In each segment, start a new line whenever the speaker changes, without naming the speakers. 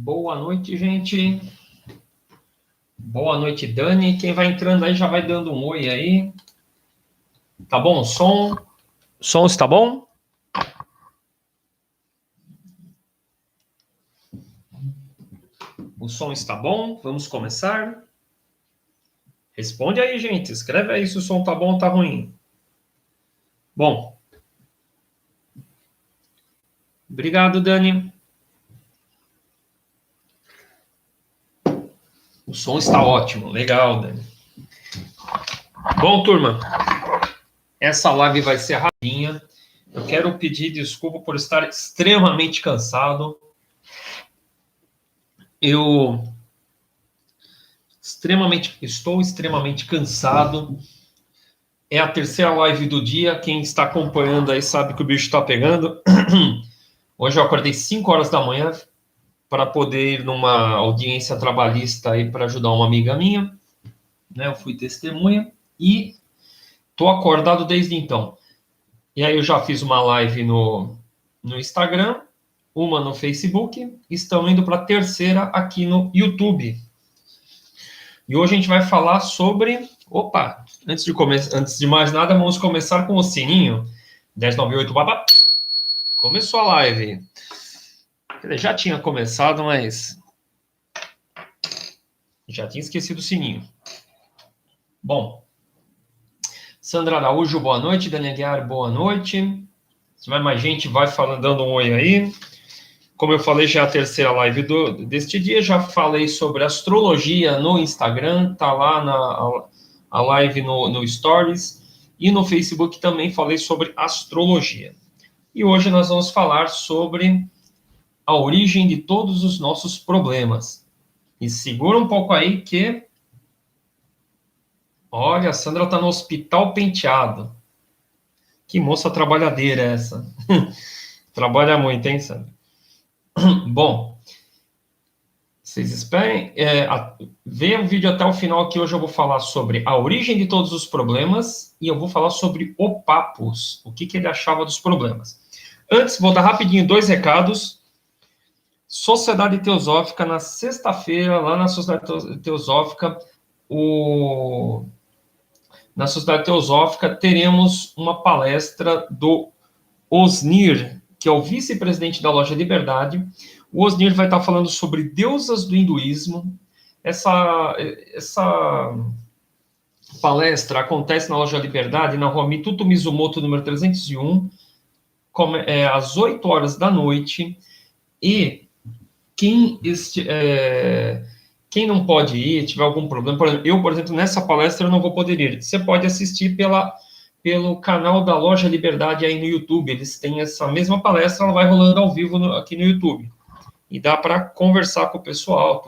Boa noite, gente. Boa noite, Dani. Quem vai entrando aí já vai dando um oi aí. Tá bom o som? O som está bom? O som está bom? Vamos começar? Responde aí, gente. Escreve aí se o som tá bom ou tá ruim. Bom. Obrigado, Dani. O som está ótimo. Legal, Dani. Bom, turma. Essa live vai ser rapidinha. Eu quero pedir desculpa por estar extremamente cansado. Estou extremamente cansado. É a terceira live do dia. Quem está acompanhando aí sabe que o bicho está pegando. Hoje eu acordei 5 horas da manhã para poder ir numa audiência trabalhista aí para ajudar uma amiga minha. Né? Eu fui testemunha e estou acordado desde então. E aí eu já fiz uma live no Instagram, uma no Facebook, estamos indo para a terceira aqui no YouTube. E hoje a gente vai falar sobre... Opa, antes de mais nada, vamos começar com o sininho. 1098, babá. Começou a live. Já tinha começado, mas já tinha esquecido o sininho. Bom, Sandra Araújo, boa noite. Daniel Guiar, boa noite. Se vai mais gente, vai falando, dando um oi aí. Como eu falei, já é a terceira live deste dia. Já falei sobre astrologia no Instagram. Tá lá a live no Stories. E no Facebook também falei sobre astrologia. E hoje nós vamos falar sobre a origem de todos os nossos problemas. E segura um pouco aí que... Olha, a Sandra está no Hospital Penteado. Que moça trabalhadeira essa. Trabalha muito, hein, Sandra? Bom, vocês esperem. Vejam o vídeo até o final, que hoje eu vou falar sobre a origem de todos os problemas e eu vou falar sobre o Pappus, o que ele achava dos problemas. Antes, vou dar rapidinho 2 recados. Sociedade Teosófica, na sexta-feira, lá na Sociedade Teosófica, na Sociedade Teosófica, teremos uma palestra do Osnir, que é o vice-presidente da Loja Liberdade. O Osnir vai estar falando sobre deusas do hinduísmo. Essa palestra acontece na Loja Liberdade, na rua Mituto Mizumoto, número 301, às 8 horas da noite. E quem não pode ir, tiver algum problema, por exemplo, nessa palestra eu não vou poder ir. Você pode assistir pelo canal da Loja Liberdade aí no YouTube. Eles têm essa mesma palestra, ela vai rolando ao vivo aqui no YouTube. E dá para conversar com o pessoal,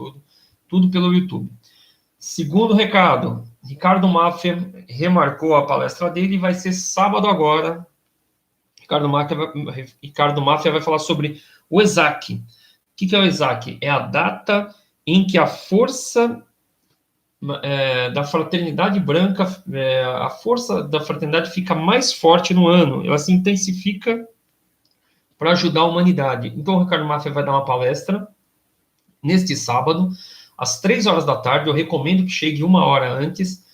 tudo pelo YouTube. Segundo recado, Ricardo Maffia remarcou a palestra dele e vai ser sábado agora. Ricardo Maffia vai falar sobre o ESAC. O que é o ESAC? É a data em que a força da fraternidade branca, a força da fraternidade fica mais forte no ano, ela se intensifica para ajudar a humanidade. Então, o Ricardo Maffia vai dar uma palestra neste sábado, às 3 horas da tarde. Eu recomendo que chegue 1 hora antes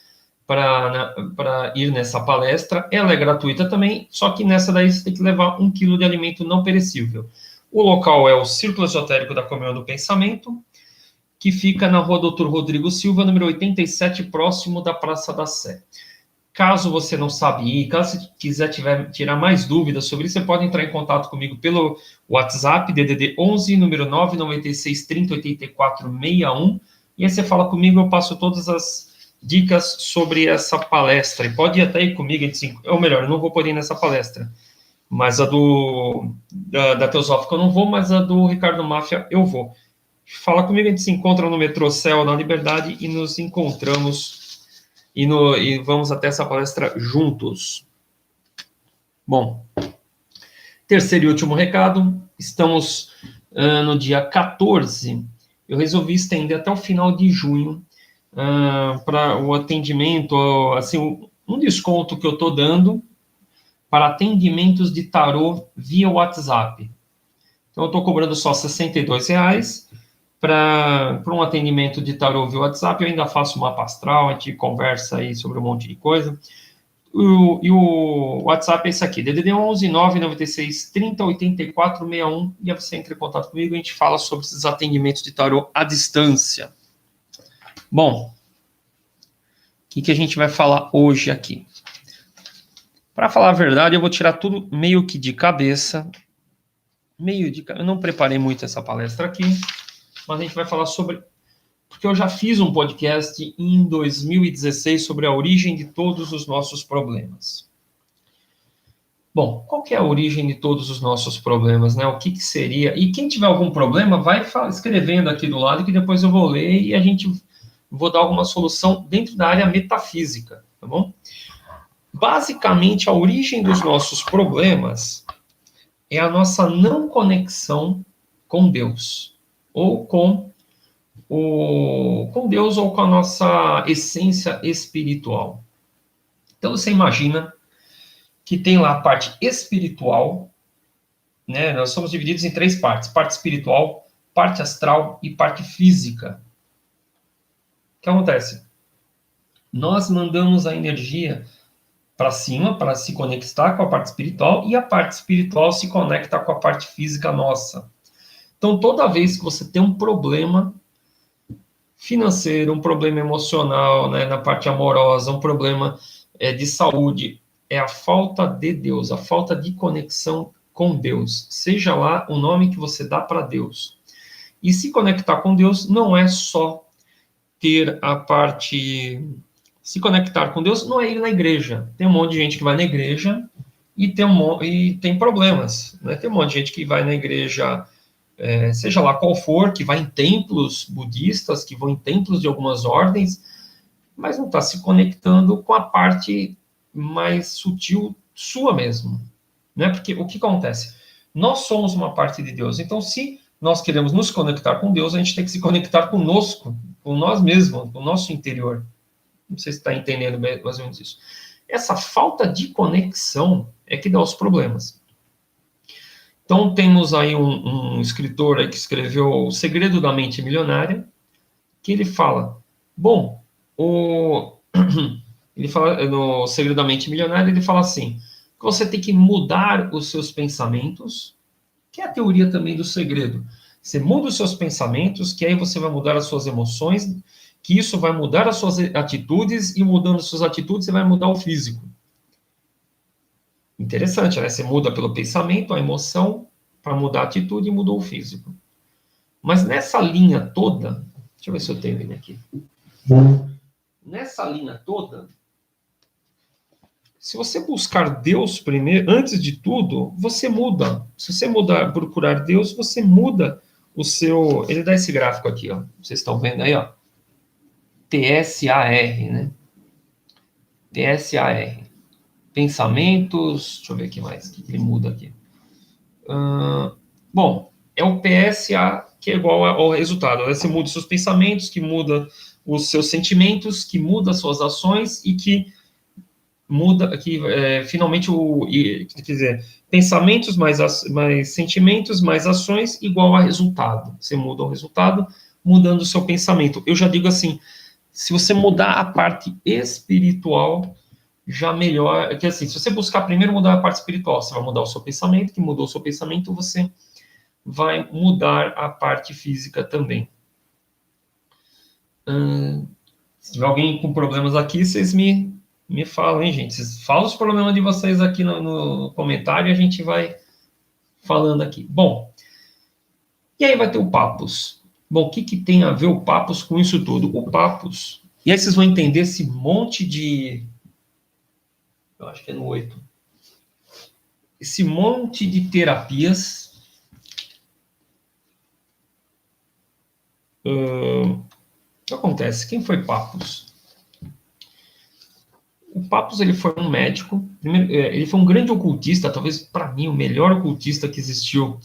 para ir nessa palestra. Ela é gratuita também, só que nessa daí você tem que levar 1 quilo de alimento não perecível. O local é o Círculo Esotérico da Comunhão do Pensamento, que fica na rua Dr. Rodrigo Silva, número 87, próximo da Praça da Sé. Caso você não sabe ir, caso você quiser tirar mais dúvidas sobre isso, você pode entrar em contato comigo pelo WhatsApp, DDD 11, número 996 30 84 61, e aí você fala comigo, eu passo todas as dicas sobre essa palestra. E pode ir até ir comigo, ou melhor, eu não vou poder ir nessa palestra, mas a da Teosófica eu não vou, mas a do Ricardo Maffia eu vou. Fala comigo, a gente se encontra no metrô Céu na Liberdade e nos encontramos e vamos até essa palestra juntos. Bom, terceiro e último recado, estamos no dia 14, eu resolvi estender até o final de junho para o atendimento, assim, um desconto que eu estou dando para atendimentos de tarô via WhatsApp. Então, eu estou cobrando só R$62, para um atendimento de tarô via WhatsApp, eu ainda faço mapa astral, a gente conversa aí sobre um monte de coisa. E o WhatsApp é esse aqui, DDD 11 996 30 84 61, e aí você entra em contato comigo e a gente fala sobre esses atendimentos de tarô à distância. Bom, o que a gente vai falar hoje aqui? Para falar a verdade, eu vou tirar tudo meio que de cabeça. Eu não preparei muito essa palestra aqui, mas a gente vai falar sobre... Porque eu já fiz um podcast em 2016 sobre a origem de todos os nossos problemas. Bom, qual que é a origem de todos os nossos problemas, né? O que seria? E quem tiver algum problema, vai escrevendo aqui do lado, que depois eu vou ler e a gente vou dar alguma solução dentro da área metafísica, tá bom? Basicamente, a origem dos nossos problemas é a nossa não conexão com Deus, ou com Deus, ou com a nossa essência espiritual. Então, você imagina que tem lá a parte espiritual, né? Nós somos divididos em 3 partes: parte espiritual, parte astral e parte física. O que acontece? Nós mandamos a energia para cima, para se conectar com a parte espiritual, e a parte espiritual se conecta com a parte física nossa. Então, toda vez que você tem um problema financeiro, um problema emocional, né, na parte amorosa, um problema de saúde, é a falta de Deus, a falta de conexão com Deus, seja lá o nome que você dá para Deus. E se conectar com Deus não é só ter a parte... Se conectar com Deus não é ir na igreja. Tem um monte de gente que vai na igreja e tem problemas, né? Tem um monte de gente que vai na igreja, seja lá qual for, que vai em templos budistas, que vão em templos de algumas ordens, mas não está se conectando com a parte mais sutil sua mesmo, né? Porque o que acontece? Nós somos uma parte de Deus. Então, se nós queremos nos conectar com Deus, a gente tem que se conectar conosco, com nós mesmos, com o nosso interior. Não sei se está entendendo mais ou menos isso. Essa falta de conexão é que dá os problemas. Então, temos aí um escritor aí que escreveu O Segredo da Mente Milionária, que ele fala, bom, ele fala, no Segredo da Mente Milionária, ele fala assim, que você tem que mudar os seus pensamentos, que é a teoria também do segredo. Você muda os seus pensamentos, que aí você vai mudar as suas emoções, que isso vai mudar as suas atitudes, e mudando as suas atitudes, você vai mudar o físico. Interessante, né? Você muda pelo pensamento, a emoção, para mudar a atitude, e mudou o físico. Mas nessa linha toda, deixa eu ver se eu tenho ele aqui. Nessa linha toda, se você buscar Deus primeiro, antes de tudo, você muda. Se você procurar Deus, você muda o seu... Ele dá esse gráfico aqui, ó. Vocês estão vendo aí, ó. TSAR, né? TSAR. Pensamentos, deixa eu ver aqui mais, o que ele muda aqui. Bom, é o PSA que é igual ao resultado. Você muda os seus pensamentos, que muda os seus sentimentos, que muda as suas ações e que muda, finalmente, quer dizer, pensamentos mais sentimentos mais ações igual a resultado. Você muda o resultado mudando o seu pensamento. Eu já digo assim, se você mudar a parte espiritual, já melhor, que assim, se você buscar primeiro mudar a parte espiritual, você vai mudar o seu pensamento, que mudou o seu pensamento, você vai mudar a parte física também. Se tiver alguém com problemas aqui, vocês me falam, hein, gente? Vocês falam os problemas de vocês aqui no comentário e a gente vai falando aqui. Bom, e aí vai ter o Papus. Bom, o que tem a ver o Papus com isso tudo? O Papus, e aí vocês vão entender esse monte de... Eu acho que é no 8. Esse monte de terapias... O que acontece? Quem foi Papus? O Papus, ele foi um médico, ele foi um grande ocultista, talvez para mim o melhor ocultista que existiu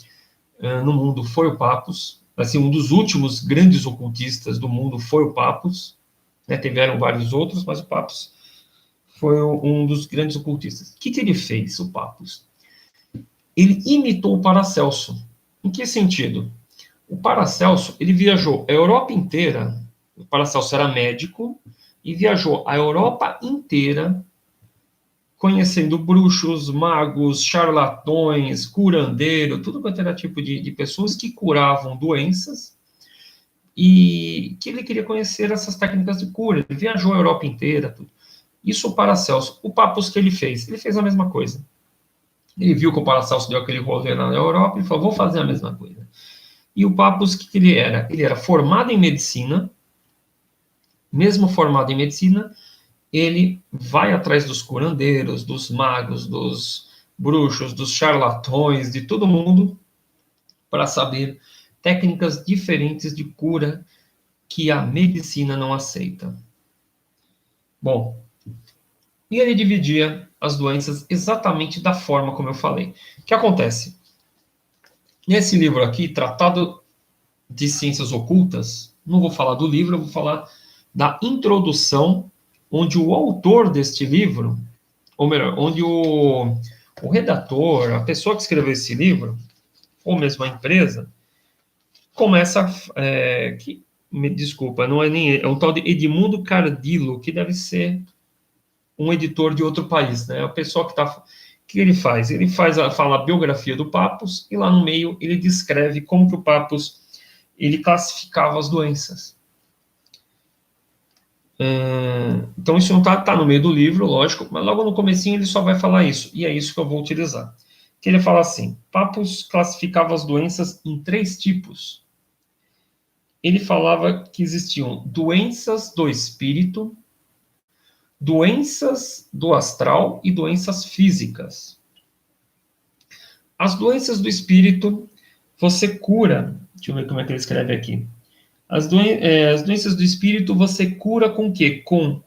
no mundo foi o Papus. Assim, um dos últimos grandes ocultistas do mundo foi o Papus, né? Tiveram vários outros, mas o Papus foi um dos grandes ocultistas. O que ele fez, o Papus? Ele imitou o Paracelso. Em que sentido? O Paracelso, ele viajou a Europa inteira, o Paracelso era médico, e viajou a Europa inteira, conhecendo bruxos, magos, charlatões, curandeiro, tudo quanto era tipo de pessoas que curavam doenças, e que ele queria conhecer essas técnicas de cura. Ele viajou a Europa inteira, tudo. Isso o Paracelso. O Papus que ele fez a mesma coisa. Ele viu que o Paracelso deu aquele rolê na Europa e falou, vou fazer a mesma coisa. E o Papus, o que ele era? Ele era formado em medicina, mesmo formado em medicina, ele vai atrás dos curandeiros, dos magos, dos bruxos, dos charlatões, de todo mundo, para saber técnicas diferentes de cura que a medicina não aceita. Bom, e ele dividia as doenças exatamente da forma como eu falei. O que acontece? Nesse livro aqui, Tratado de Ciências Ocultas, não vou falar do livro, eu vou falar da introdução, onde o autor deste livro, ou melhor, onde o redator, a pessoa que escreveu esse livro, ou mesmo a empresa, começa me desculpa, não é nem ele, é um tal de Edmundo Cardillo, que deve ser um editor de outro país, né? A pessoa que está... O que ele faz? Ele fala a biografia do Papus, e lá no meio ele descreve como que o Papus ele classificava as doenças. Então isso não está no meio do livro, lógico, mas logo no comecinho ele só vai falar isso, e é isso que eu vou utilizar. Que ele fala assim, Papus classificava as doenças em 3 tipos. Ele falava que existiam doenças do espírito, doenças do astral e doenças físicas. As doenças do espírito, você cura, deixa eu ver como é que ele escreve aqui. As doenças do espírito você cura com o quê? Com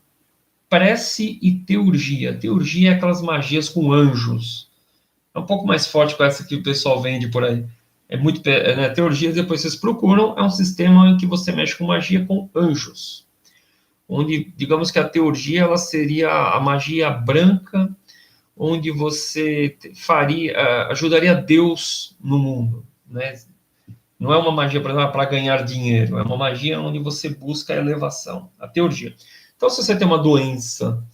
prece e teurgia. Teurgia é aquelas magias com anjos. É um pouco mais forte com essa que o pessoal vende por aí. É muito, né? Teurgia, depois vocês procuram, é um sistema em que você mexe com magia com anjos. Onde, digamos que a teurgia ela seria a magia branca, onde você ajudaria Deus no mundo, né? Não é uma magia para ganhar dinheiro, é uma magia onde você busca a elevação, a teurgia. Então, se você tem uma doença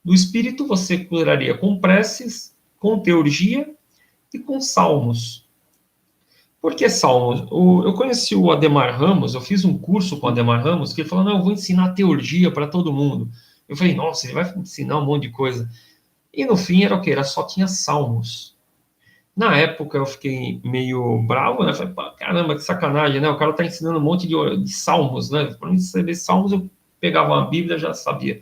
do espírito, você curaria com preces, com teurgia e com salmos. Por que salmos? Eu conheci o Ademar Ramos, eu fiz um curso com o Ademar Ramos, que ele falou, não, eu vou ensinar teurgia para todo mundo. Eu falei, nossa, ele vai ensinar um monte de coisa. E no fim era o quê? Só tinha salmos. Na época eu fiquei meio bravo, né? Falei, caramba, que sacanagem, né? O cara tá ensinando um monte de salmos, né? Para mim, saber salmos, eu pegava uma Bíblia, já sabia.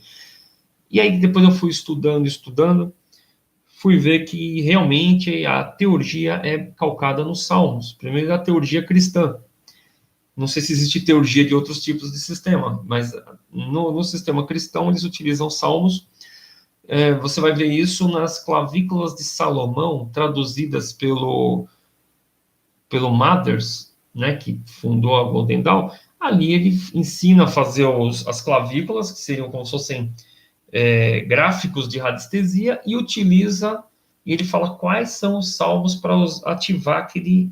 E aí depois eu fui estudando, fui ver que realmente a teurgia é calcada nos salmos. Primeiro a teurgia cristã. Não sei se existe teurgia de outros tipos de sistema, mas no sistema cristão eles utilizam salmos. Você vai ver isso nas clavículas de Salomão, traduzidas pelo Mathers, né, que fundou a Golden Dawn. Ali ele ensina a fazer as clavículas, que seriam como se fossem gráficos de radiestesia, e ele fala quais são os salmos para ativar aquele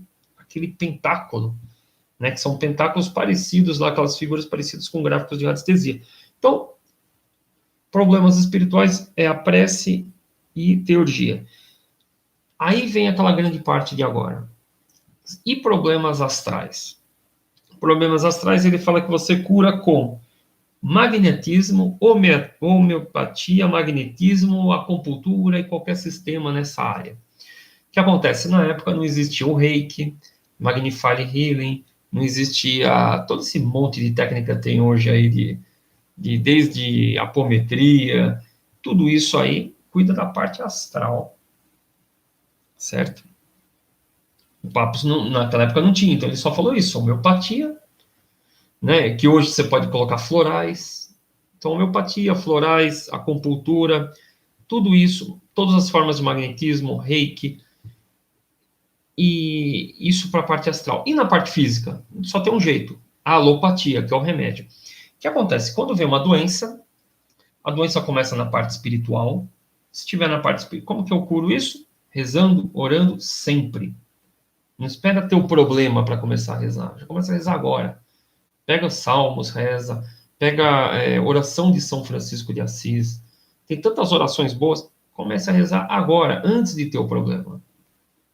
pentáculo, né, que são pentáculos parecidos, lá, aquelas figuras parecidas com gráficos de radiestesia. Então, problemas espirituais é a prece e teurgia. Aí vem aquela grande parte de agora. E problemas astrais? Problemas astrais, ele fala que você cura com magnetismo, homeopatia, magnetismo, acupuntura e qualquer sistema nessa área. O que acontece? Na época não existia o Reiki, Magnify Healing, não existia todo esse monte de técnica que tem hoje aí desde apometria, tudo isso aí cuida da parte astral, certo? O Papus naquela época não tinha, então ele só falou isso, homeopatia, né, que hoje você pode colocar florais, então homeopatia, florais, acupuntura, tudo isso, todas as formas de magnetismo, reiki, e isso para a parte astral. E na parte física, só tem um jeito, a alopatia, que é o remédio. O que acontece? Quando vem uma doença, a doença começa na parte espiritual, se estiver na parte espiritual, como que eu curo isso? Rezando, orando, sempre. Não espera ter o problema para começar a rezar. Já começa a rezar agora. Pega os salmos, reza. Pega oração de São Francisco de Assis. Tem tantas orações boas. Comece a rezar agora, antes de ter o problema.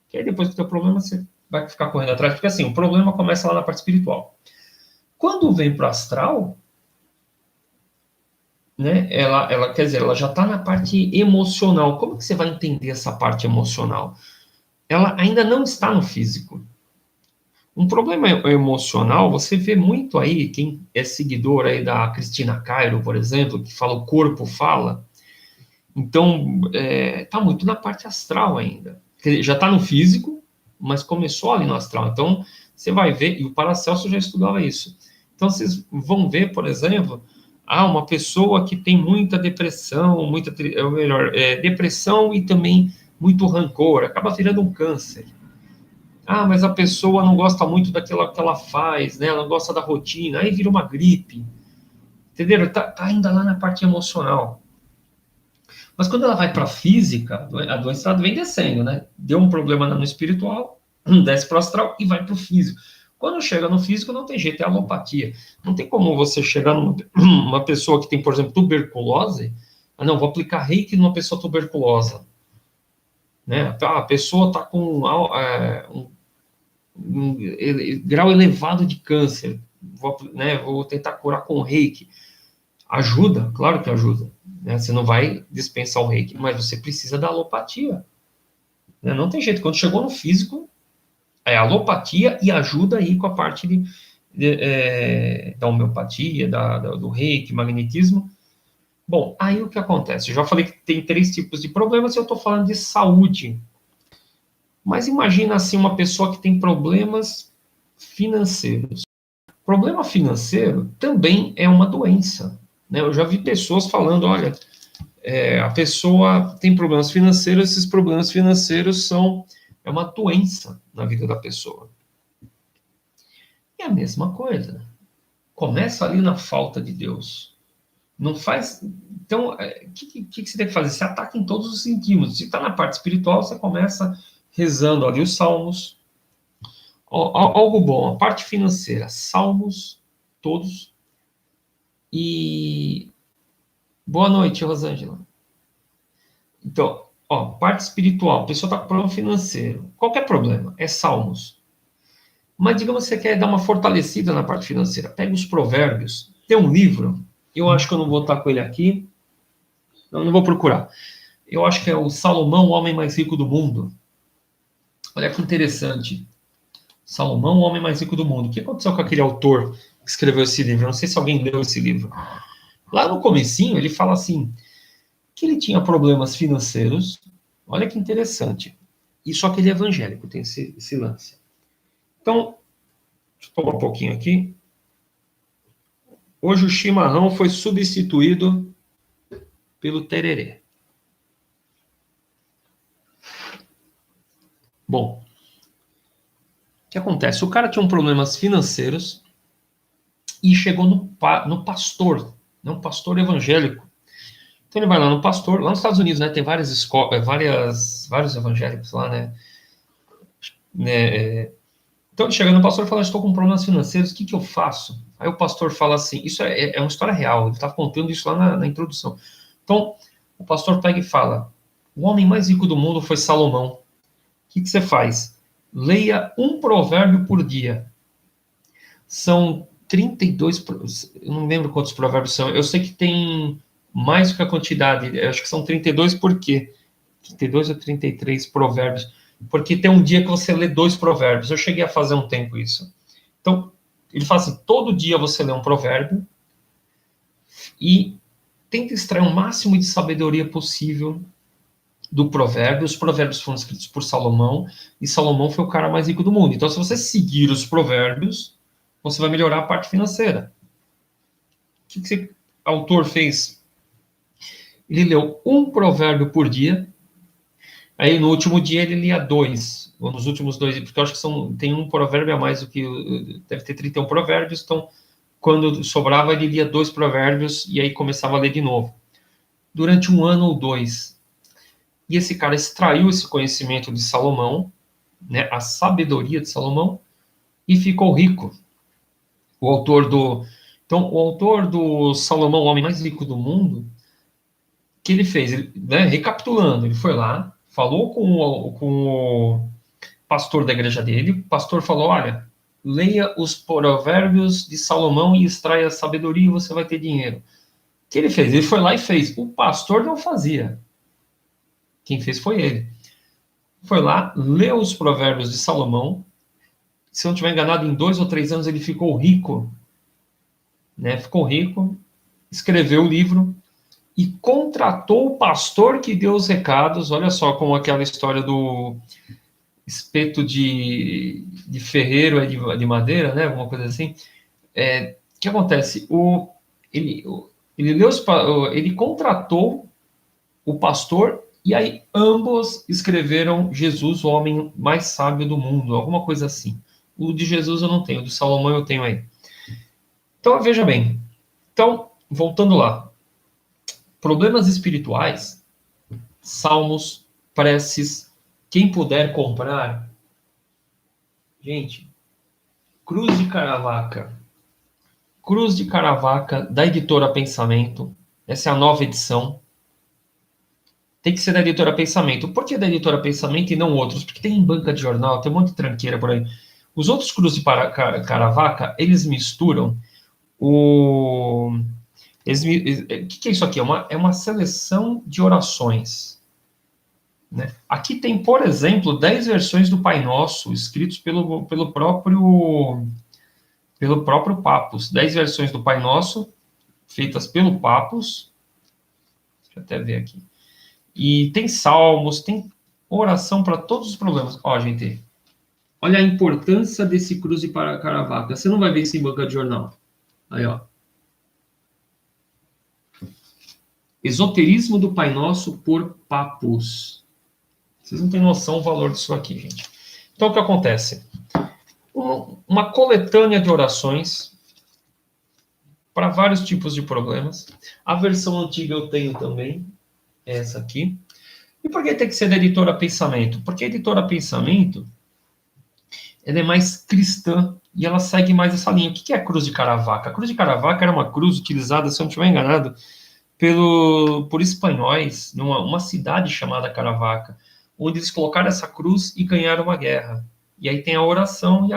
Que aí depois que ter o problema, você vai ficar correndo atrás. Porque assim, o problema começa lá na parte espiritual. Quando vem para o astral, né, ela, quer dizer, ela já está na parte emocional. Como que você vai entender essa parte emocional? Ela ainda não está no físico. Um problema emocional, você vê muito aí, quem é seguidor aí da Cristina Cairo, por exemplo, que fala o corpo fala, então tá muito na parte astral ainda. Quer dizer, já está no físico, mas começou ali no astral. Então, você vai ver, e o Paracelso já estudava isso. Então, vocês vão ver, por exemplo, uma pessoa que tem muita depressão, depressão e também muito rancor, acaba virando um câncer. Mas a pessoa não gosta muito daquilo que ela faz, né? Ela não gosta da rotina, aí vira uma gripe. Entenderam? Tá ainda lá na parte emocional. Mas quando ela vai para a física, a doença vem descendo, né? Deu um problema no espiritual, desce para o astral e vai para o físico. Quando chega no físico, não tem jeito, é alopatia. Não tem como você chegar numa pessoa que tem, por exemplo, tuberculose. Não, vou aplicar reiki numa pessoa tuberculosa. Né? A pessoa está com um grau elevado de câncer. Vou tentar curar com reiki. Ajuda, claro que ajuda. Né? Você não vai dispensar o reiki, mas você precisa da alopatia. Né? Não tem jeito. Quando chegou no físico, é alopatia e ajuda aí com a parte da homeopatia, do reiki, magnetismo. Bom, aí o que acontece? Eu já falei que tem 3 tipos de problemas e eu estou falando de saúde. Mas imagina assim uma pessoa que tem problemas financeiros. Problema financeiro também é uma doença. Né? Eu já vi pessoas falando, olha, a pessoa tem problemas financeiros, esses problemas financeiros é uma doença na vida da pessoa. É a mesma coisa. Começa ali na falta de Deus. Não faz. Então, o que você tem que fazer? Você ataca em todos os sentidos. Se está na parte espiritual, você começa rezando ali os salmos. Algo bom, a parte financeira, salmos, todos. E boa noite, Rosângela. Então, parte espiritual, a pessoa está com problema financeiro. Qualquer problema, é salmos. Mas digamos que você quer dar uma fortalecida na parte financeira. Pega os provérbios. Tem um livro, eu acho que eu não vou estar com ele aqui. Não vou procurar. Eu acho que é o Salomão, o homem mais rico do mundo. Olha que interessante. Salomão, o homem mais rico do mundo. O que aconteceu com aquele autor que escreveu esse livro? Eu não sei se alguém leu esse livro. Lá no comecinho, ele fala assim, que ele tinha problemas financeiros. Olha que interessante. E só que ele é evangélico, tem esse lance. Então, deixa eu tomar um pouquinho aqui. Hoje o chimarrão foi substituído pelo tererê. Bom, o que acontece? O cara tinha problemas financeiros e chegou no pastor, né, um pastor evangélico. Então ele vai lá no pastor, lá nos Estados Unidos, né, tem várias escolas, vários evangélicos lá, né? Então ele chega no pastor e fala, estou com problemas financeiros, o que eu faço? Aí o pastor fala assim, isso é uma história real, ele está contando isso lá na introdução. Então, o pastor pega e fala, o homem mais rico do mundo foi Salomão. O que você faz? Leia um provérbio por dia. São 32, eu não lembro quantos provérbios são, eu sei que tem mais do que a quantidade, eu acho que são 32 por quê? 32 ou 33 provérbios, porque tem um dia que você lê 2 provérbios, eu cheguei a fazer um tempo isso. Então, ele fala assim, todo dia você lê um provérbio e tenta extrair o máximo de sabedoria possível do provérbio. Os provérbios foram escritos por Salomão, e Salomão foi o cara mais rico do mundo. Então, se você seguir os provérbios, você vai melhorar a parte financeira. O que esse autor fez? Ele leu um provérbio por dia, aí no último dia ele lia 2, ou nos últimos 2, porque eu acho que tem um provérbio a mais do que, deve ter 31 provérbios, então quando sobrava ele lia 2 provérbios, e aí começava a ler de novo. Durante 1 ano ou 2. E esse cara extraiu esse conhecimento de Salomão, né, a sabedoria de Salomão, e ficou rico. Então, o autor do Salomão, o homem mais rico do mundo, que ele fez, né, recapitulando, ele foi lá, falou com o pastor da igreja dele, o pastor falou, olha, leia os provérbios de Salomão e extraia a sabedoria e você vai ter dinheiro. O que ele fez? Ele foi lá e fez. O pastor não fazia. Quem fez foi ele. Foi lá, leu os provérbios de Salomão. Se eu não estiver enganado, em 2 ou 3 anos ele ficou rico. Né? Ficou rico, escreveu o livro e contratou o pastor que deu os recados. Olha só como aquela história do espeto de ferreiro é de madeira, né? Alguma coisa assim. O que acontece? Ele contratou o pastor e aí ambos escreveram Jesus, o homem mais sábio do mundo, alguma coisa assim. O de Jesus eu não tenho, o de Salomão eu tenho aí. Então, veja bem. Então, voltando lá. Problemas espirituais, salmos, preces, quem puder comprar. Gente, Cruz de Caravaca. Cruz de Caravaca, da editora Pensamento. Essa é a nova edição. Tem que ser da editora Pensamento. Por que da editora Pensamento e não outros? Porque tem em banca de jornal, tem um monte de tranqueira por aí. Os outros Cruz de Caravaca, eles misturam o... O que é isso aqui? É uma seleção de orações. Né? Aqui tem, por exemplo, 10 versões do Pai Nosso, escritos pelo próprio Papus. 10 versões do Pai Nosso, feitas pelo Papus. Deixa eu até ver aqui. E tem salmos, tem oração para todos os problemas. Ó, gente, olha a importância desse Cruz de Caravaca. Você não vai ver isso em banca de jornal. Aí, ó. Esoterismo do Pai Nosso por Papus. Vocês não têm noção do valor disso aqui, gente. Então, o que acontece? Uma coletânea de orações para vários tipos de problemas. A versão antiga eu tenho também, essa aqui. E por que tem que ser da editora Pensamento? Porque a editora Pensamento ela é mais cristã e ela segue mais essa linha. O que é a Cruz de Caravaca? A Cruz de Caravaca era uma cruz utilizada, se eu não estiver enganado, por espanhóis numa cidade chamada Caravaca, onde eles colocaram essa cruz e ganharam uma guerra. E aí tem a oração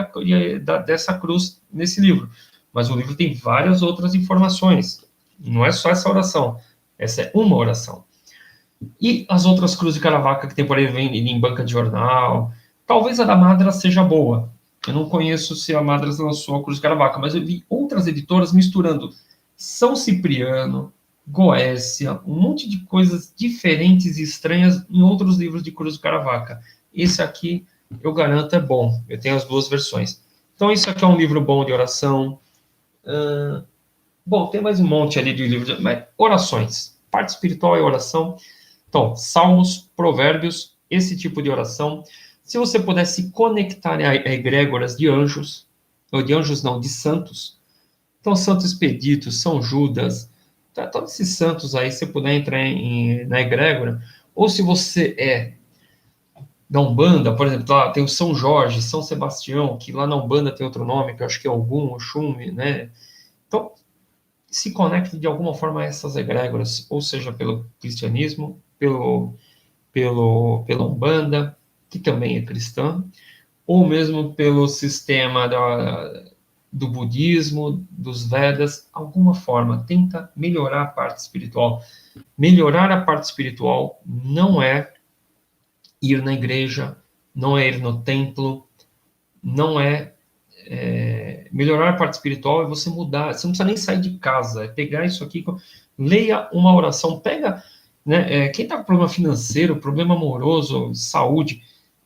dessa cruz nesse livro. Mas o livro tem várias outras informações. Não é só essa oração. Essa é uma oração. E as outras cruzes de Caravaca que tem por aí em banca de jornal. Talvez a da Madras seja boa. Eu não conheço se a Madras lançou a cruz de Caravaca, mas eu vi outras editoras misturando São Cipriano, Goécia, um monte de coisas diferentes e estranhas em outros livros de Cruz de Caravaca. Esse aqui, eu garanto, é bom. Eu tenho as duas versões. Então, isso aqui é um livro bom de oração. Bom, tem mais um monte ali de livros, mas orações. Parte espiritual é oração. Então, salmos, provérbios, esse tipo de oração. Se você pudesse conectar a egrégoras de anjos, ou de anjos não, de santos. Então, Santo Expedito, São Judas, todos esses santos aí, se você puder entrar na egrégora, ou se você é da Umbanda, por exemplo, lá tem o São Jorge, São Sebastião, que lá na Umbanda tem outro nome, que eu acho que é Ogum, Oxum, né? Então, se conecte de alguma forma a essas egrégoras, ou seja, pelo cristianismo, pela Umbanda, que também é cristã, ou mesmo pelo sistema do budismo, dos Vedas, alguma forma, tenta melhorar a parte espiritual. Melhorar a parte espiritual não é ir na igreja, não é ir no templo, não é, melhorar a parte espiritual é você mudar, você não precisa nem sair de casa, é pegar isso aqui, leia uma oração, pega, né, quem está com problema financeiro, problema amoroso, saúde,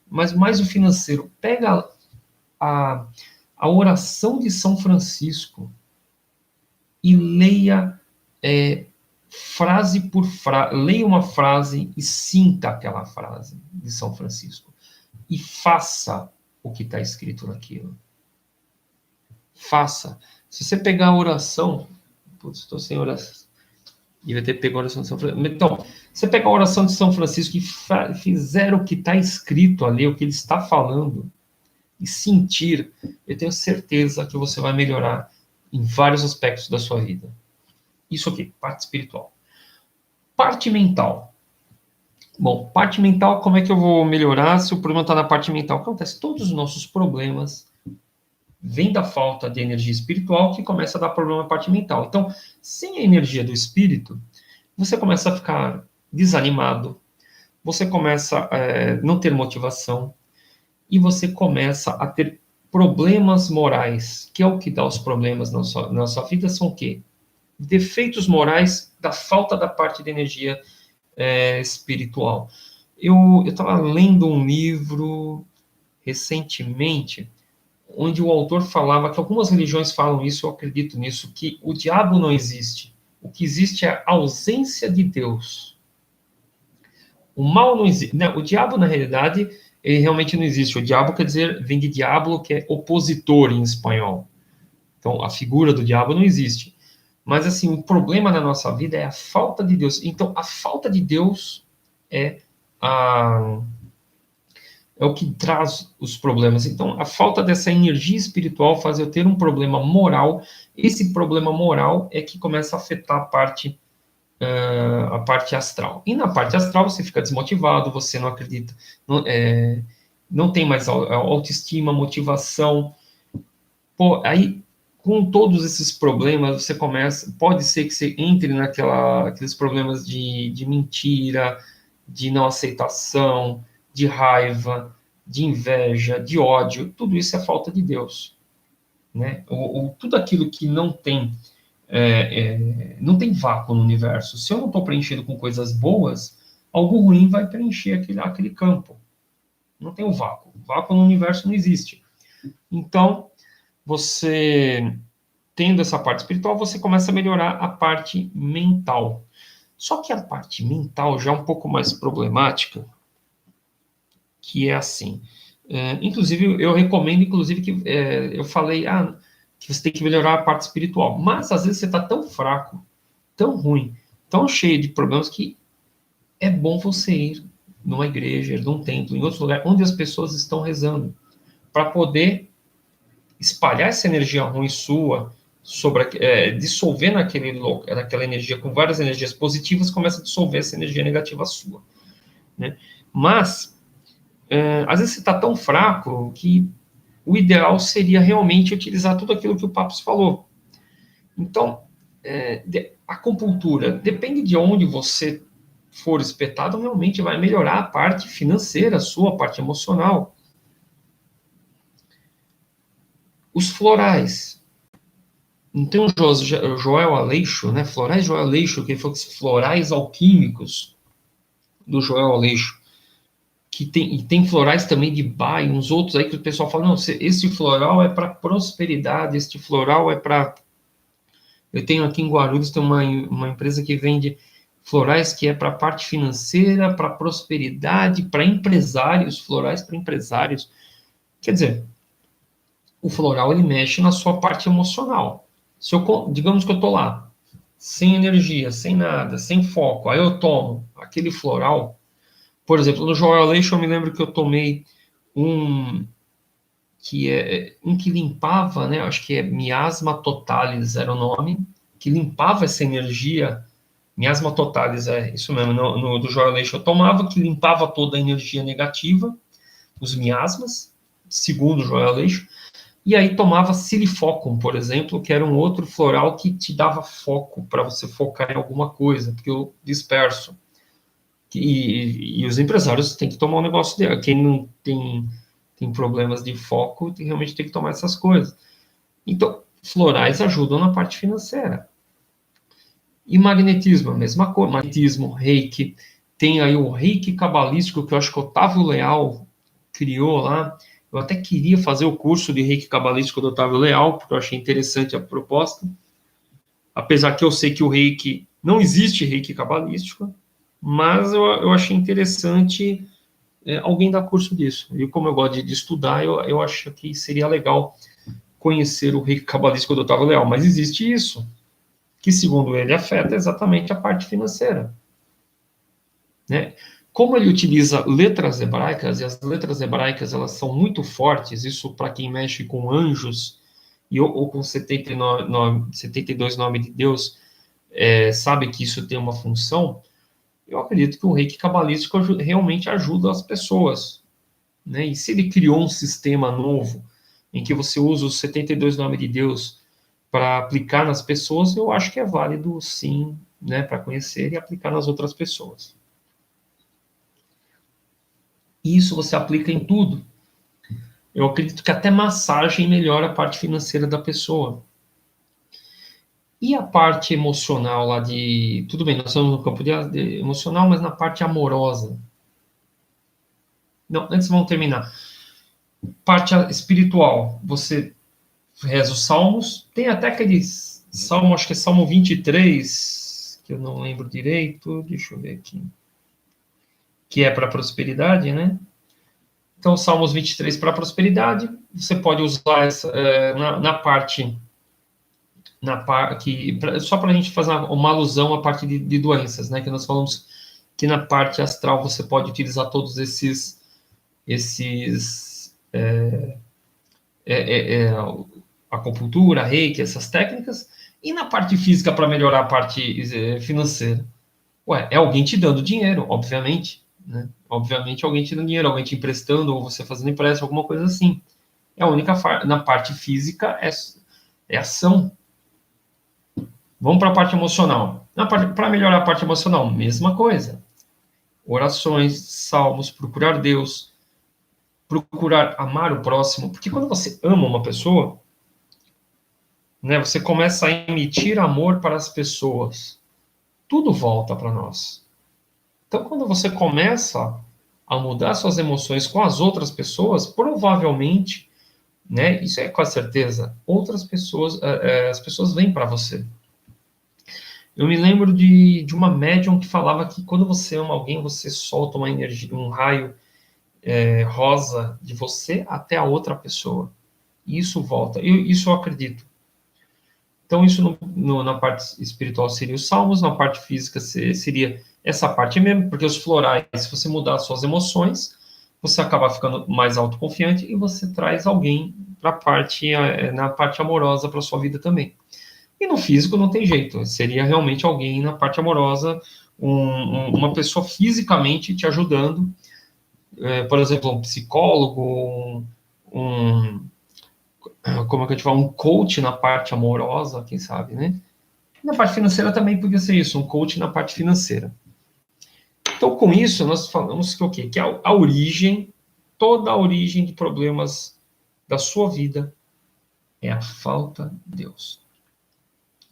mas mais o financeiro, pega a oração de São Francisco e leia frase por frase, leia uma frase e sinta aquela frase de São Francisco e faça o que está escrito naquilo. Faça. Se você pegar a oração, putz, estou sem oração. Devia ter pego a oração de São Francisco. Então, você pega a oração de São Francisco e fizer o que está escrito ali, o que ele está falando, e sentir, eu tenho certeza que você vai melhorar em vários aspectos da sua vida. Isso aqui, parte espiritual. Parte mental. Bom, parte mental, como é que eu vou melhorar se o problema está na parte mental? O que acontece? Todos os nossos problemas vêm da falta de energia espiritual que começa a dar problema na parte mental. Então, sem a energia do espírito, você começa a ficar desanimado, você começa a não ter motivação e você começa a ter problemas morais, que é o que dá os problemas na sua vida, são o quê? Defeitos morais da falta da parte de energia espiritual. Eu estava lendo um livro recentemente, onde o autor falava que algumas religiões falam isso, eu acredito nisso, que o diabo não existe. O que existe é a ausência de Deus. O mal não existe. Não, o diabo, na realidade, ele realmente não existe. O diabo quer dizer, vem de diablo, que é opositor em espanhol. Então, a figura do diabo não existe. Mas, assim, o problema na nossa vida é a falta de Deus. Então, a falta de Deus é o que traz os problemas. Então, a falta dessa energia espiritual faz eu ter um problema moral. Esse problema moral é que começa a afetar a parte astral. E na parte astral você fica desmotivado, você não acredita, não tem mais autoestima, motivação. Pô, aí, com todos esses problemas, você começa, pode ser que você entre naqueles problemas de mentira, de não aceitação, de raiva, de inveja, de ódio. Tudo isso é falta de Deus, né? Ou tudo aquilo que não tem não tem vácuo no universo. Se eu não estou preenchendo com coisas boas, algo ruim vai preencher aquele campo. Não tem um vácuo. Vácuo no universo não existe. Então, você, tendo essa parte espiritual, você começa a melhorar a parte mental. Só que a parte mental já é um pouco mais problemática, que é assim. Inclusive, eu recomendo, inclusive, que eu falei, que você tem que melhorar a parte espiritual. Mas, às vezes, você está tão fraco, tão ruim, tão cheio de problemas, que é bom você ir numa igreja, num templo, em outro lugar, onde as pessoas estão rezando, para poder espalhar essa energia ruim sua, dissolver naquela energia, com várias energias positivas, começa a dissolver essa energia negativa sua. Né? Mas, às vezes você está tão fraco que o ideal seria realmente utilizar tudo aquilo que o Papos falou. Então, a acupuntura, depende de onde você for espetado, realmente vai melhorar a parte financeira, a sua parte emocional. Os florais. Não tem o Joel Aleixo, né? Florais Joel Aleixo, que ele falou que florais alquímicos do Joel Aleixo. Que tem florais também de Bach e uns outros aí que o pessoal fala, não, esse floral é para prosperidade, este floral é para... Eu tenho aqui em Guarulhos, tem uma empresa que vende florais que é para a parte financeira, para prosperidade, para empresários, florais para empresários. Quer dizer, o floral, ele mexe na sua parte emocional. Digamos que eu estou lá, sem energia, sem nada, sem foco, aí eu tomo aquele floral. Por exemplo, no Joel Aleixo, eu me lembro que eu tomei um que limpava, né? Acho que é Miasma Totalis era o nome, que limpava essa energia. Miasma Totalis, isso mesmo, do Joel Aleixo eu tomava, que limpava toda a energia negativa, os miasmas, segundo o Joel Aleixo. E aí tomava Silifocum, por exemplo, que era um outro floral que te dava foco para você focar em alguma coisa, porque eu disperso. E os empresários têm que tomar um negócio dele. Quem não tem problemas de foco, realmente tem que tomar essas coisas. Então, florais ajudam na parte financeira. E magnetismo, a mesma coisa. Magnetismo, reiki. Tem aí o reiki cabalístico, que eu acho que o Otávio Leal criou lá. Eu até queria fazer o curso de reiki cabalístico do Otávio Leal, porque eu achei interessante a proposta. Apesar que eu sei que o reiki, não existe reiki cabalístico, mas eu achei interessante alguém dar curso disso. E como eu gosto de estudar, eu acho que seria legal conhecer o reiki cabalístico do Otávio Leal. Mas existe isso. que, segundo ele, afeta exatamente a parte financeira. Né? Como ele utiliza letras hebraicas, e as letras hebraicas elas são muito fortes, isso para quem mexe com anjos ou com 72 nomes de Deus, sabe que isso tem uma função. Eu acredito que o reiki cabalístico realmente ajuda as pessoas. Né? E se ele criou um sistema novo, em que você usa os 72 nomes de Deus para aplicar nas pessoas, eu acho que é válido, sim, né, para conhecer e aplicar nas outras pessoas. E isso você aplica em tudo. Eu acredito que até massagem melhora a parte financeira da pessoa. E a parte emocional lá de... Tudo bem, nós estamos no campo de emocional, mas na parte amorosa. Não, antes vamos terminar. Parte espiritual. Você reza os salmos. Tem até aquele salmo, acho que é Salmo 23, que eu não lembro direito. Deixa eu ver aqui. Que é para prosperidade, né? Então, Salmos 23 para prosperidade. Você pode usar essa, na parte só para a gente fazer uma alusão à parte de doenças, né? Que nós falamos que na parte astral você pode utilizar todos esses acupuntura, reiki, essas técnicas, e na parte física para melhorar a parte financeira. Ué, é alguém te dando dinheiro, obviamente, né? Obviamente alguém te dando dinheiro, alguém te emprestando, ou você fazendo empréstimo, alguma coisa assim. É a única na parte física é ação. Vamos para a parte emocional. Para melhorar a parte emocional, mesma coisa. Orações, salmos, procurar Deus, procurar amar o próximo, porque quando você ama uma pessoa, né, você começa a emitir amor para as pessoas. Tudo volta para nós. Então, quando você começa a mudar suas emoções com as outras pessoas, provavelmente, né, isso é com certeza, outras pessoas, as pessoas vêm para você. Eu me lembro de uma médium que falava que quando você ama alguém, você solta uma energia, um raio rosa de você até a outra pessoa. E isso volta. Isso eu acredito. Então, isso na parte espiritual seria os salmos, na parte física seria essa parte mesmo, porque os florais, se você mudar as suas emoções, você acaba ficando mais autoconfiante e você traz alguém na parte amorosa para sua vida também. E no físico não tem jeito, seria realmente alguém na parte amorosa, uma pessoa fisicamente te ajudando, por exemplo, um psicólogo, como é que a gente fala, um coach na parte amorosa, quem sabe, né? Na parte financeira também podia ser isso, um coach na parte financeira. Então, com isso, nós falamos que o quê? Que a origem, toda a origem de problemas da sua vida é a falta de Deus.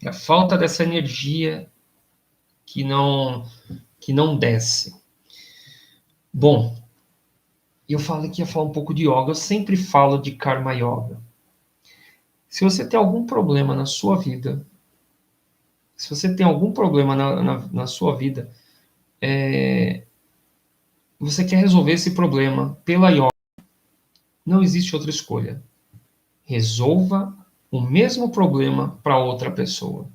É a falta dessa energia que não desce. Bom, eu falei que ia falar um pouco de yoga, eu sempre falo de Karma Yoga. Se você tem algum problema na sua vida, se você tem algum problema na sua vida, você quer resolver esse problema pela yoga, não existe outra escolha. Resolva o mesmo problema para outra pessoa.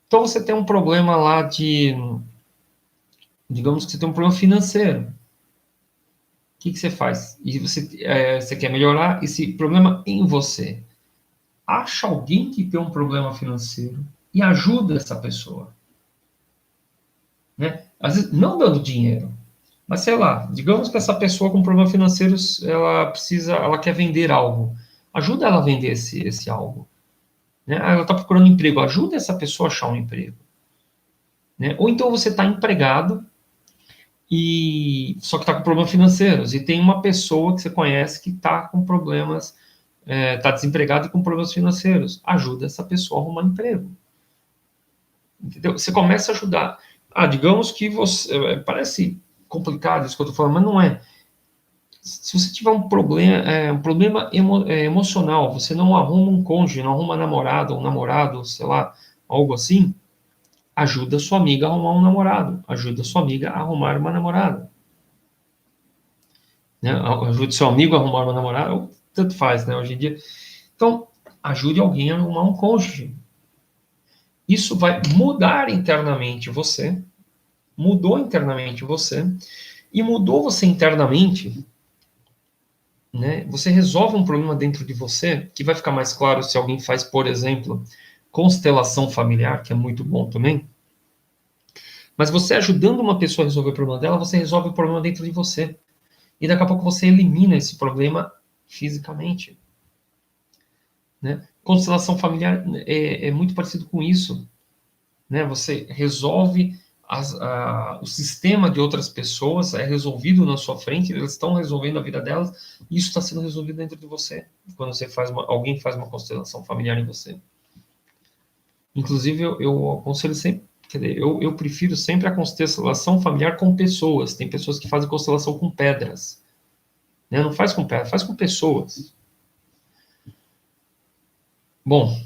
Então você tem um problema lá digamos que você tem um problema financeiro. O que você faz? E você quer melhorar esse problema em você. Acha alguém que tem um problema financeiro e ajuda essa pessoa. Né? Às vezes, não dando dinheiro, mas sei lá, digamos que essa pessoa com problema financeiro, ela quer vender algo. Ajuda ela a vender esse algo. Né? Ela está procurando emprego, ajuda essa pessoa a achar um emprego. Né? Ou então você está empregado só que está com problemas financeiros e tem uma pessoa que você conhece que está com problemas, está desempregado e com problemas financeiros. Ajuda essa pessoa a arrumar emprego. Entendeu? Você começa a ajudar. Digamos que você... parece complicado isso que eu estou falando, mas não é. Se você tiver um problema emocional, você não arruma um cônjuge, não arruma um namorado, sei lá, algo assim, ajuda sua amiga a arrumar um namorado, ajuda sua amiga a arrumar uma namorada. Né? Ajude seu amigo a arrumar uma namorada, tanto faz, né, hoje em dia. Então, ajude alguém a arrumar um cônjuge. Isso vai mudar internamente você, mudou internamente você, e mudou você internamente, né? Você resolve um problema dentro de você, que vai ficar mais claro se alguém faz, por exemplo, constelação familiar, que é muito bom também. Mas você ajudando uma pessoa a resolver o problema dela, você resolve o problema dentro de você. E daqui a pouco você elimina esse problema fisicamente, né? Constelação familiar é muito parecido com isso, né? Você resolve o sistema de outras pessoas, é resolvido na sua frente, eles estão resolvendo a vida delas, e isso está sendo resolvido dentro de você, quando você alguém faz uma constelação familiar em você. Inclusive, eu aconselho sempre, quer dizer, eu prefiro sempre a constelação familiar com pessoas. Tem pessoas que fazem constelação com pedras, né? Não faz com pedras, faz com pessoas. Bom,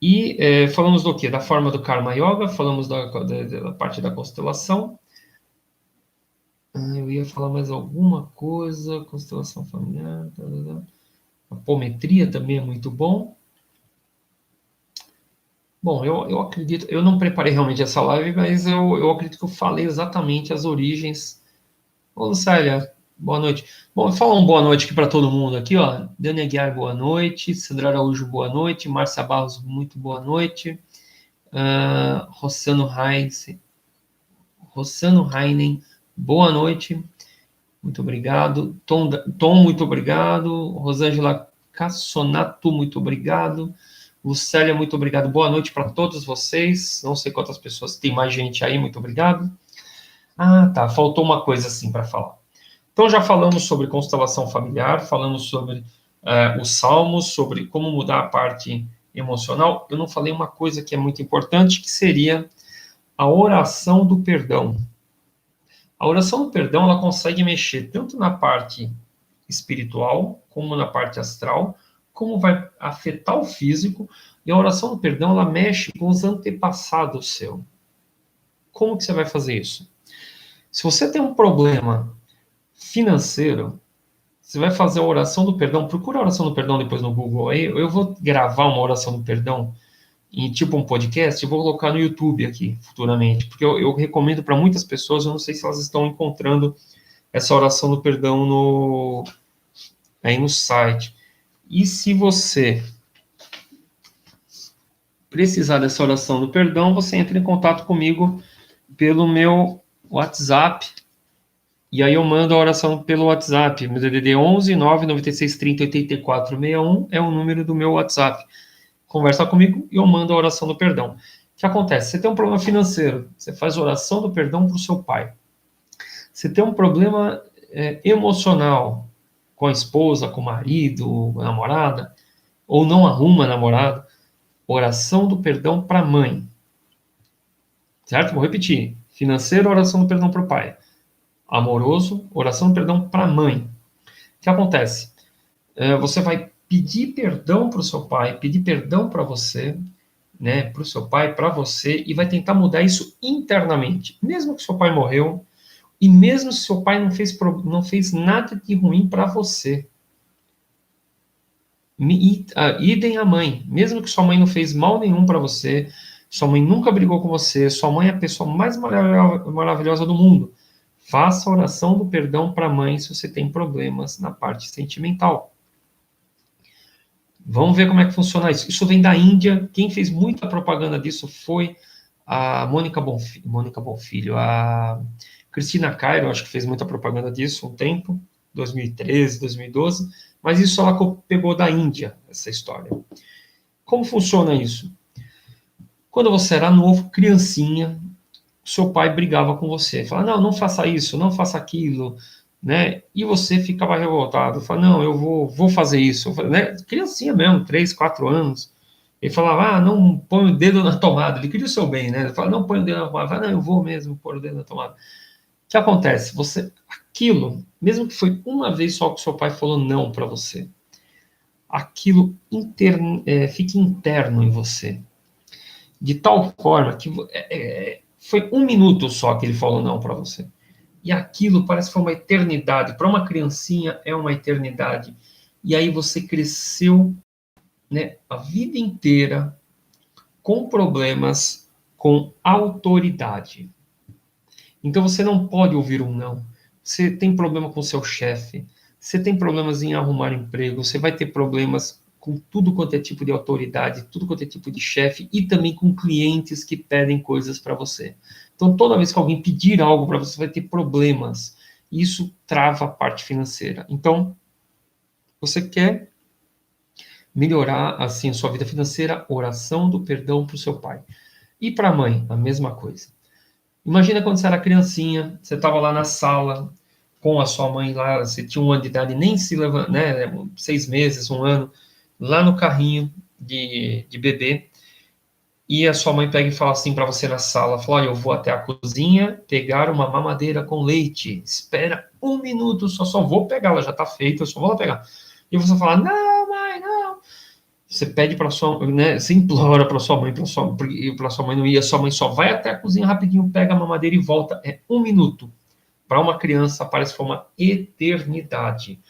e falamos do quê? Da forma do Karma Yoga, falamos da parte da constelação. Eu ia falar mais alguma coisa, constelação familiar, a apometria também é muito bom. Bom, eu acredito, eu não preparei realmente essa live, mas eu acredito que eu falei exatamente as origens. Ô, Lucélia, boa noite. Bom, vou falar uma boa noite aqui para todo mundo aqui, ó. Dani Aguiar, boa noite. Sandra Araújo, boa noite. Márcia Barros, muito boa noite. Rossano Rainen, boa noite. Muito obrigado. Tom, muito obrigado. Rosângela Cassonato, muito obrigado. Lucélia, muito obrigado. Boa noite para todos vocês. Não sei quantas pessoas, tem mais gente aí, muito obrigado. Ah, tá. Faltou uma coisa assim para falar. Então, já falamos sobre constelação familiar, falamos sobre os salmos, sobre como mudar a parte emocional. Eu não falei uma coisa que é muito importante, que seria a oração do perdão. A oração do perdão, ela consegue mexer tanto na parte espiritual, como na parte astral, como vai afetar o físico, e a oração do perdão, ela mexe com os antepassados seu. Como que você vai fazer isso? Se você tem um problema financeiro, você vai fazer a oração do perdão, procura a oração do perdão depois no Google aí, eu vou gravar uma oração do perdão em tipo um podcast e vou colocar no YouTube aqui futuramente, porque eu recomendo para muitas pessoas, eu não sei se elas estão encontrando essa oração do perdão aí no site. E se você precisar dessa oração do perdão, você entra em contato comigo pelo meu WhatsApp, e aí eu mando a oração pelo WhatsApp. Meu DDD 11 996 30 84 61 é o número do meu WhatsApp. Conversa comigo e eu mando a oração do perdão. O que acontece? Você tem um problema financeiro, você faz oração do perdão para o seu pai. Você tem um problema emocional com a esposa, com o marido, com a namorada, ou não arruma namorado, oração do perdão para a mãe. Certo? Vou repetir. Financeiro, oração do perdão para o pai. Amoroso, oração do perdão para a mãe. O que acontece? Você vai pedir perdão para o seu pai, pedir perdão para você, né, para o seu pai, para você, e vai tentar mudar isso internamente. Mesmo que seu pai morreu, e mesmo se seu pai não fez nada de ruim para você. Idem a mãe. Mesmo que sua mãe não fez mal nenhum para você, sua mãe nunca brigou com você, sua mãe é a pessoa mais maravilhosa do mundo. Faça a oração do perdão para a mãe se você tem problemas na parte sentimental. Vamos ver como é que funciona isso. Isso vem da Índia. Quem fez muita propaganda disso foi a Mônica Bonfilho. A Cristina Cairo, acho que fez muita propaganda disso um tempo, 2013, 2012. Mas isso ela pegou da Índia, essa história. Como funciona isso? Quando você era novo, criancinha, seu pai brigava com você. Falava, não faça isso, não faça aquilo, né? E você ficava revoltado. Falava, não, eu vou fazer isso. Né? Criancinha mesmo, 3, 4 anos. Ele falava, não põe o dedo na tomada. Ele queria o seu bem, né? Ele falava, não põe o dedo na tomada. Falava, não, eu vou mesmo pôr o dedo na tomada. O que acontece? Aquilo, mesmo que foi uma vez só que seu pai falou não para você, aquilo fica interno em você. De tal forma que foi um minuto só que ele falou não para você. E aquilo parece que foi uma eternidade. Para uma criancinha é uma eternidade. E aí você cresceu, né, a vida inteira com problemas com autoridade. Então você não pode ouvir um não. Você tem problema com seu chefe, você tem problemas em arrumar emprego, você vai ter problemas com tudo quanto é tipo de autoridade, tudo quanto é tipo de chefe e também com clientes que pedem coisas para você. Então toda vez que alguém pedir algo para você, vai ter problemas. Isso trava a parte financeira. Então, você quer melhorar assim a sua vida financeira, oração do perdão para o seu pai. E para a mãe, a mesma coisa. Imagina quando você era criancinha, você estava lá na sala com a sua mãe lá, você tinha 1 ano de idade, nem se levanta, né, 6 meses, 1 ano, lá no carrinho de bebê, e a sua mãe pega e fala assim para você na sala, fala, olha, eu vou até a cozinha pegar uma mamadeira com leite, espera 1 minuto, só vou pegar, ela já está feita, eu só vou lá pegar. E você fala, não, mãe, não. Você pede para sua, né, você implora para sua mãe, para sua mãe não ir, a sua mãe só vai até a cozinha rapidinho, pega a mamadeira e volta. É 1 minuto. Para uma criança parece que foi uma eternidade.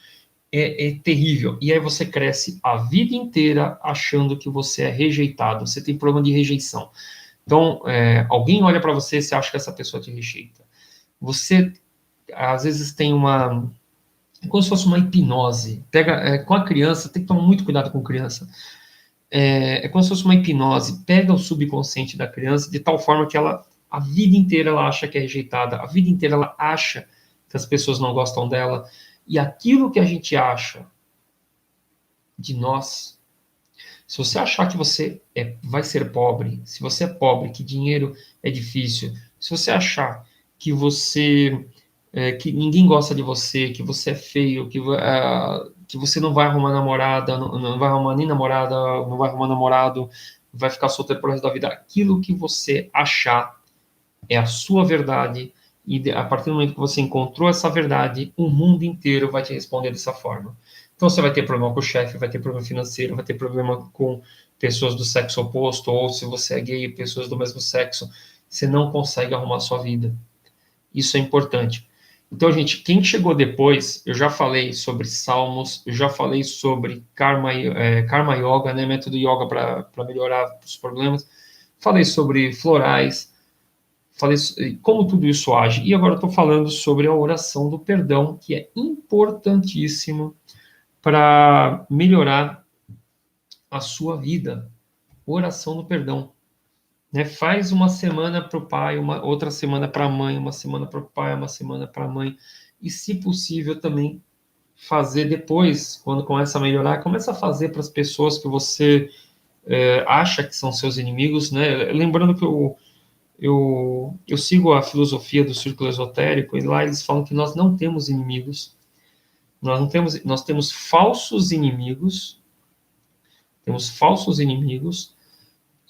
É terrível. E aí você cresce a vida inteira achando que você é rejeitado, você tem problema de rejeição. Então, alguém olha para você e você acha que essa pessoa te rejeita. Você, às vezes, tem uma... É como se fosse uma hipnose. Com a criança, tem que tomar muito cuidado com criança. É como se fosse uma hipnose. Pega o subconsciente da criança de tal forma que ela, a vida inteira, ela acha que é rejeitada. A vida inteira ela acha que as pessoas não gostam dela. E aquilo que a gente acha de nós, se você achar que você vai ser pobre, se você é pobre, que dinheiro é difícil, se você achar que você que ninguém gosta de você, que você é feio, que você não vai arrumar namorada, não vai arrumar nem namorada, não vai arrumar namorado, vai ficar solteiro pro resto da vida. Aquilo que você achar é a sua verdade, e a partir do momento que você encontrou essa verdade, o mundo inteiro vai te responder dessa forma. Então você vai ter problema com o chefe, vai ter problema financeiro, vai ter problema com pessoas do sexo oposto, ou se você é gay, pessoas do mesmo sexo, você não consegue arrumar a sua vida. Isso é importante. Então, gente, quem chegou depois, eu já falei sobre salmos, eu já falei sobre karma yoga, né, método yoga para melhorar os problemas, falei sobre florais, falei como tudo isso age, e agora estou falando sobre a oração do perdão, que é importantíssimo para melhorar a sua vida. Oração do perdão. Né? Faz uma semana para o pai, outra semana para a mãe, uma semana para o pai, uma semana para a mãe. E, se possível, também fazer depois, quando começa a melhorar, começa a fazer para as pessoas que você acha que são seus inimigos. Né? Lembrando que eu sigo a filosofia do círculo esotérico, e lá eles falam que nós não temos inimigos. Nós temos falsos inimigos. Temos falsos inimigos.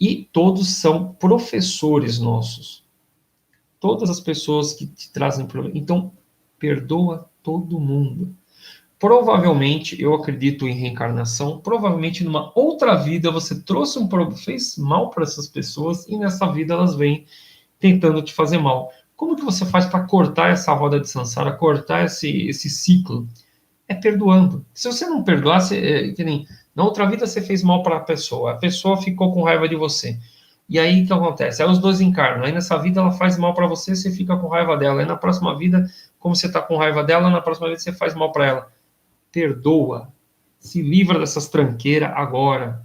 E todos são professores nossos. Todas as pessoas que te trazem problema. Então, perdoa todo mundo. Provavelmente, eu acredito em reencarnação, provavelmente numa outra vida você trouxe fez mal para essas pessoas e nessa vida elas vêm tentando te fazer mal. Como que você faz para cortar essa roda de samsara, cortar esse ciclo? É perdoando. Se você não perdoar, que nem na outra vida você fez mal para a pessoa ficou com raiva de você. E aí o que acontece? Aí os dois encarnam. Aí nessa vida ela faz mal para você, você fica com raiva dela. Aí na próxima vida, como você está com raiva dela, na próxima vida você faz mal para ela. Perdoa. Se livra dessas tranqueiras agora.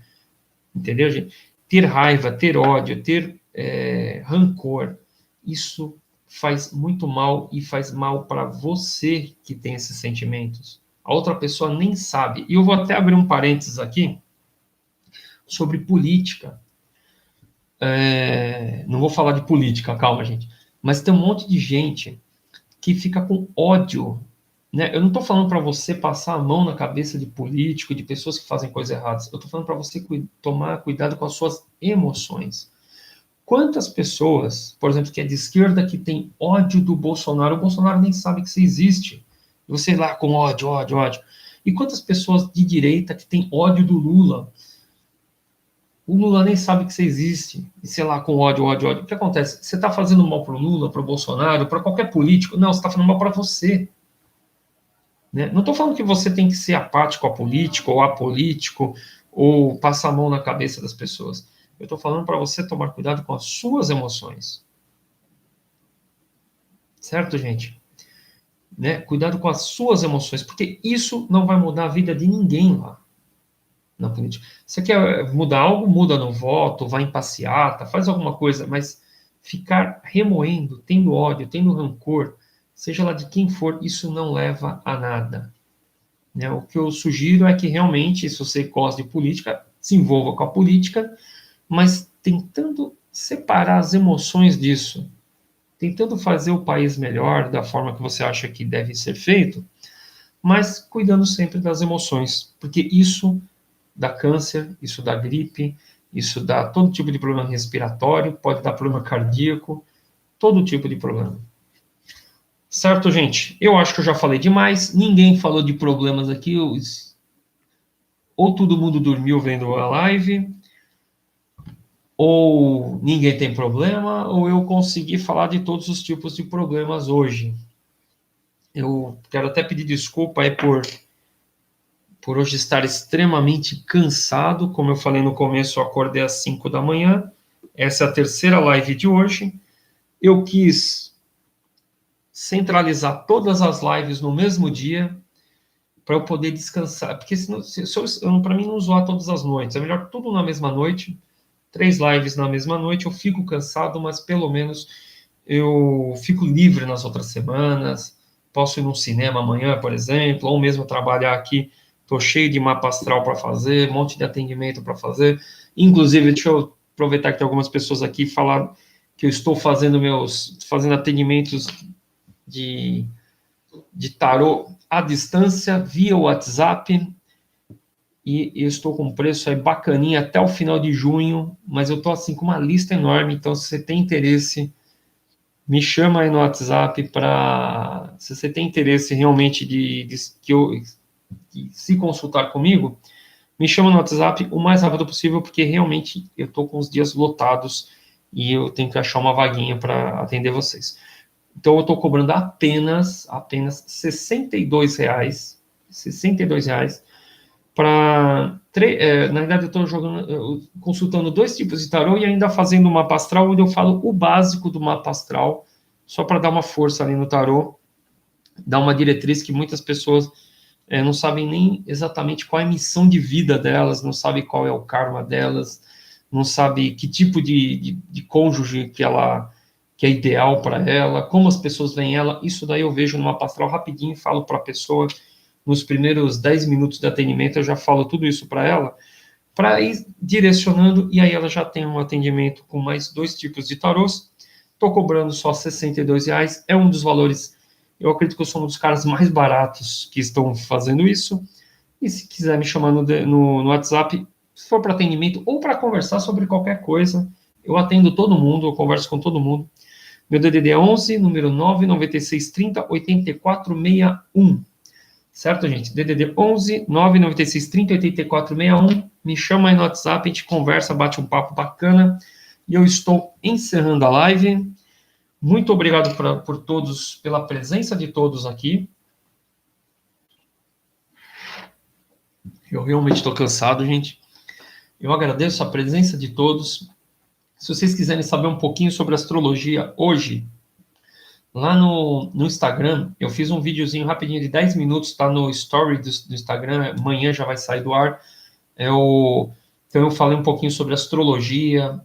Entendeu, gente? Ter raiva, ter ódio, ter rancor, isso faz muito mal e faz mal para você que tem esses sentimentos. A outra pessoa nem sabe. E eu vou até abrir um parênteses aqui sobre política. Não vou falar de política, calma, gente. Mas tem um monte de gente que fica com ódio. Né? Eu não estou falando para você passar a mão na cabeça de político, de pessoas que fazem coisas erradas. Eu estou falando para você tomar cuidado com as suas emoções. Quantas pessoas, por exemplo, que é de esquerda, que tem ódio do Bolsonaro, o Bolsonaro nem sabe que isso existe. Você lá com ódio, ódio, ódio. E quantas pessoas de direita que tem ódio do Lula? O Lula nem sabe que isso existe. E sei lá, com ódio, ódio, ódio. O que acontece? Você está fazendo mal para o Lula, para o Bolsonaro, para qualquer político? Não, você está fazendo mal para você. Né? Não estou falando que você tem que ser apático a político, ou apolítico, ou passar a mão na cabeça das pessoas. Eu estou falando para você tomar cuidado com as suas emoções. Certo, gente? Né? Cuidado com as suas emoções, porque isso não vai mudar a vida de ninguém lá na política. Você quer mudar algo, muda no voto, vai em passeata, faz alguma coisa, mas ficar remoendo, tendo ódio, tendo rancor, seja lá de quem for, isso não leva a nada. Né? O que eu sugiro é que realmente, se você gosta de política, se envolva com a política, mas tentando separar as emoções disso, tentando fazer o país melhor da forma que você acha que deve ser feito, mas cuidando sempre das emoções, porque isso dá câncer, isso dá gripe, isso dá todo tipo de problema respiratório, pode dar problema cardíaco, todo tipo de problema. Certo, gente? Eu acho que eu já falei demais, ninguém falou de problemas aqui, ou todo mundo dormiu vendo a live, ou ninguém tem problema, ou eu consegui falar de todos os tipos de problemas hoje. Eu quero até pedir desculpa aí por hoje estar extremamente cansado. Como eu falei no começo, eu acordei às 5 da manhã. Essa é a terceira live de hoje. Eu quis centralizar todas as lives no mesmo dia para eu poder descansar. Porque para mim não zoar todas as noites. É melhor tudo na mesma noite. 3 lives na mesma noite. Eu fico cansado, mas pelo menos eu fico livre nas outras semanas. Posso ir no cinema amanhã, por exemplo, ou mesmo trabalhar aqui. Estou cheio de mapa astral para fazer, um monte de atendimento para fazer. Inclusive, deixa eu aproveitar que tem algumas pessoas aqui falar que eu estou fazendo atendimentos de tarô à distância, via WhatsApp, e eu estou com um preço aí bacaninha até o final de junho, mas eu estou assim com uma lista enorme, então se você tem interesse, me chama aí no WhatsApp para... Se você tem interesse realmente de se consultar comigo, me chama no WhatsApp o mais rápido possível, porque realmente eu estou com os dias lotados e eu tenho que achar uma vaguinha para atender vocês. Então eu estou cobrando apenas R$62, R$62 para... na verdade, eu estou consultando 2 tipos de tarô e ainda fazendo um mapa astral, onde eu falo o básico do mapa astral, só para dar uma força ali no tarô, dar uma diretriz que muitas pessoas não sabem nem exatamente qual é a missão de vida delas, não sabem qual é o karma delas, não sabem que tipo de cônjuge que é ideal para ela, como as pessoas veem ela. Isso daí eu vejo no mapa astral rapidinho, falo para a pessoa, nos primeiros 10 minutos de atendimento, eu já falo tudo isso para ela, para ir direcionando, e aí ela já tem um atendimento com mais 2 tipos de tarôs. Estou cobrando só R$62, é um dos valores, eu acredito que eu sou um dos caras mais baratos que estão fazendo isso, e se quiser me chamar no WhatsApp, se for para atendimento ou para conversar sobre qualquer coisa, eu atendo todo mundo, eu converso com todo mundo. Meu DDD é 11, número 99630 8461. Certo, gente? DDD 11 996 30 8461. Me chama aí no WhatsApp, a gente conversa, bate um papo bacana. E eu estou encerrando a live. Muito obrigado por todos, pela presença de todos aqui. Eu realmente estou cansado, gente. Eu agradeço a presença de todos. Se vocês quiserem saber um pouquinho sobre astrologia hoje, lá no Instagram, eu fiz um videozinho rapidinho de 10 minutos, tá no story do Instagram, amanhã já vai sair do ar. Então eu falei um pouquinho sobre astrologia,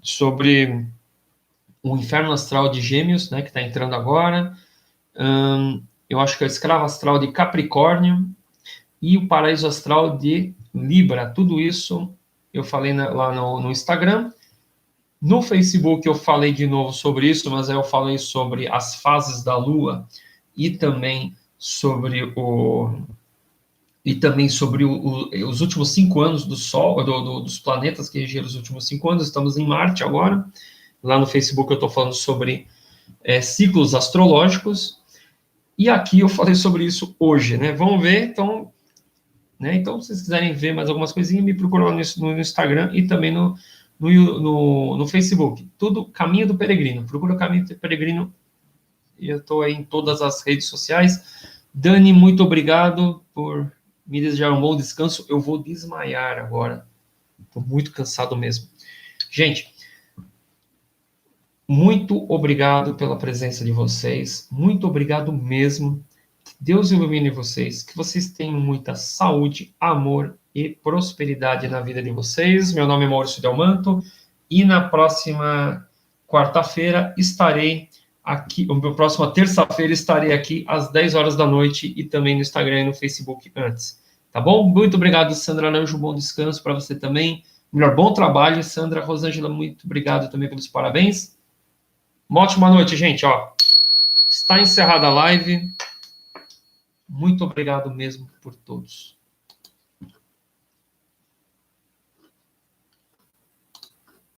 sobre o inferno astral de Gêmeos, né, que está entrando agora. Eu acho que é o escravo astral de Capricórnio e o paraíso astral de Libra. Tudo isso eu falei lá no Instagram. No Facebook eu falei de novo sobre isso, mas aí eu falei sobre as fases da Lua e também sobre os últimos 5 anos do Sol, dos planetas que regiram os últimos 5 anos. Estamos em Marte agora. Lá no Facebook eu estou falando sobre ciclos astrológicos. E aqui eu falei sobre isso hoje, né? Vamos ver, então... Né? Então, se vocês quiserem ver mais algumas coisinhas, me procuram no Instagram e também no Facebook. Tudo Caminho do Peregrino. Procura o Caminho do Peregrino. E eu estou aí em todas as redes sociais. Dani, muito obrigado por me desejar um bom descanso. Eu vou desmaiar agora. Estou muito cansado mesmo. Gente, muito obrigado pela presença de vocês. Muito obrigado mesmo. Que Deus ilumine vocês. Que vocês tenham muita saúde, amor e prosperidade na vida de vocês. Meu nome é Maurício Delmanto. E na próxima quarta-feira estarei aqui, ou próxima terça-feira estarei aqui às 10 horas da noite e também no Instagram e no Facebook antes. Tá bom? Muito obrigado, Sandra Lanjo. Bom descanso para você também. Melhor, bom trabalho, Sandra. Rosângela, muito obrigado também pelos parabéns. Uma ótima noite, gente. Ó, está encerrada a live. Muito obrigado mesmo por todos.